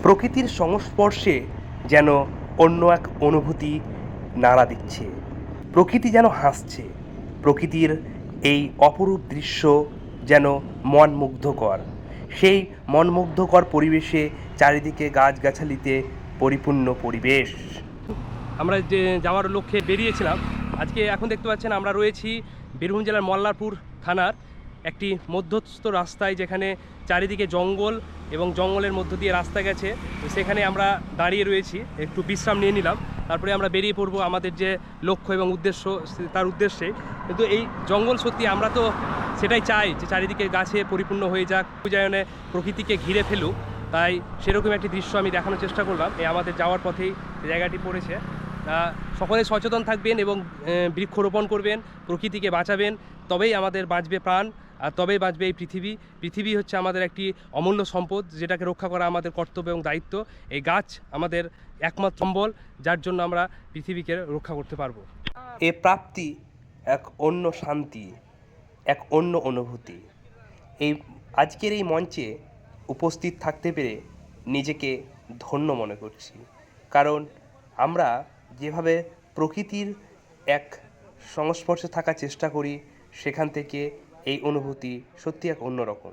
প্রকৃতির সংস্পর্শে যেন অন্য এক অনুভূতি নাড়া দিচ্ছে। প্রকৃতি যেন হাসছে। প্রকৃতির এই অপরূপ দৃশ্য যেন মনমুগ্ধকর। সেই মনমুগ্ধকর পরিবেশে চারিদিকে গাছগাছালিতে পরিপূর্ণ পরিবেশ। আমরা যে যাওয়ার লক্ষ্যে বেরিয়েছিলাম, আজকে এখন দেখতে পাচ্ছেন আমরা রয়েছি বীরভূম জেলার মল্লারপুর থানার একটি মধ্যস্থ রাস্তায়, যেখানে চারিদিকে জঙ্গল এবং জঙ্গলের মধ্য দিয়ে রাস্তা গেছে। তো সেখানে আমরা দাঁড়িয়ে রয়েছি, একটু বিশ্রাম নিয়ে নিলাম, তারপরে আমরা বেরিয়ে পড়বো আমাদের যে লক্ষ্য এবং উদ্দেশ্য তার উদ্দেশ্যে। কিন্তু এই জঙ্গল সত্যি আমরা তো সেটাই চাই যে চারিদিকে গাছে পরিপূর্ণ হয়ে যাক, পূজায়নে প্রকৃতিকে ঘিরে ফেলুক। তাই সেরকম একটি দৃশ্য আমি দেখানোর চেষ্টা করলাম। এই আমাদের যাওয়ার পথেই জায়গাটি পড়েছে। সকলে সচেতন থাকবেন এবং বৃক্ষরোপণ করবেন, প্রকৃতিকে বাঁচাবেন, তবেই আমাদের বাঁচবে প্রাণ, আর তবেই বাঁচবে এই পৃথিবী। পৃথিবী হচ্ছে আমাদের একটি অমূল্য সম্পদ, যেটাকে রক্ষা করা আমাদের কর্তব্য এবং দায়িত্ব। এই গাছ আমাদের একমাত্র সম্বল, যার জন্য আমরা পৃথিবীকে রক্ষা করতে পারবো। এ প্রাপ্তি এক অন্য শান্তি, এক অন্য অনুভূতি। এই আজকের এই মঞ্চে উপস্থিত থাকতে পেরে নিজেকে ধন্য মনে করছি, কারণ আমরা যেভাবে প্রকৃতির এক সংস্পর্শে থাকার চেষ্টা করি, সেখান থেকে এই অনুভূতি সত্যি এক অন্যরকম।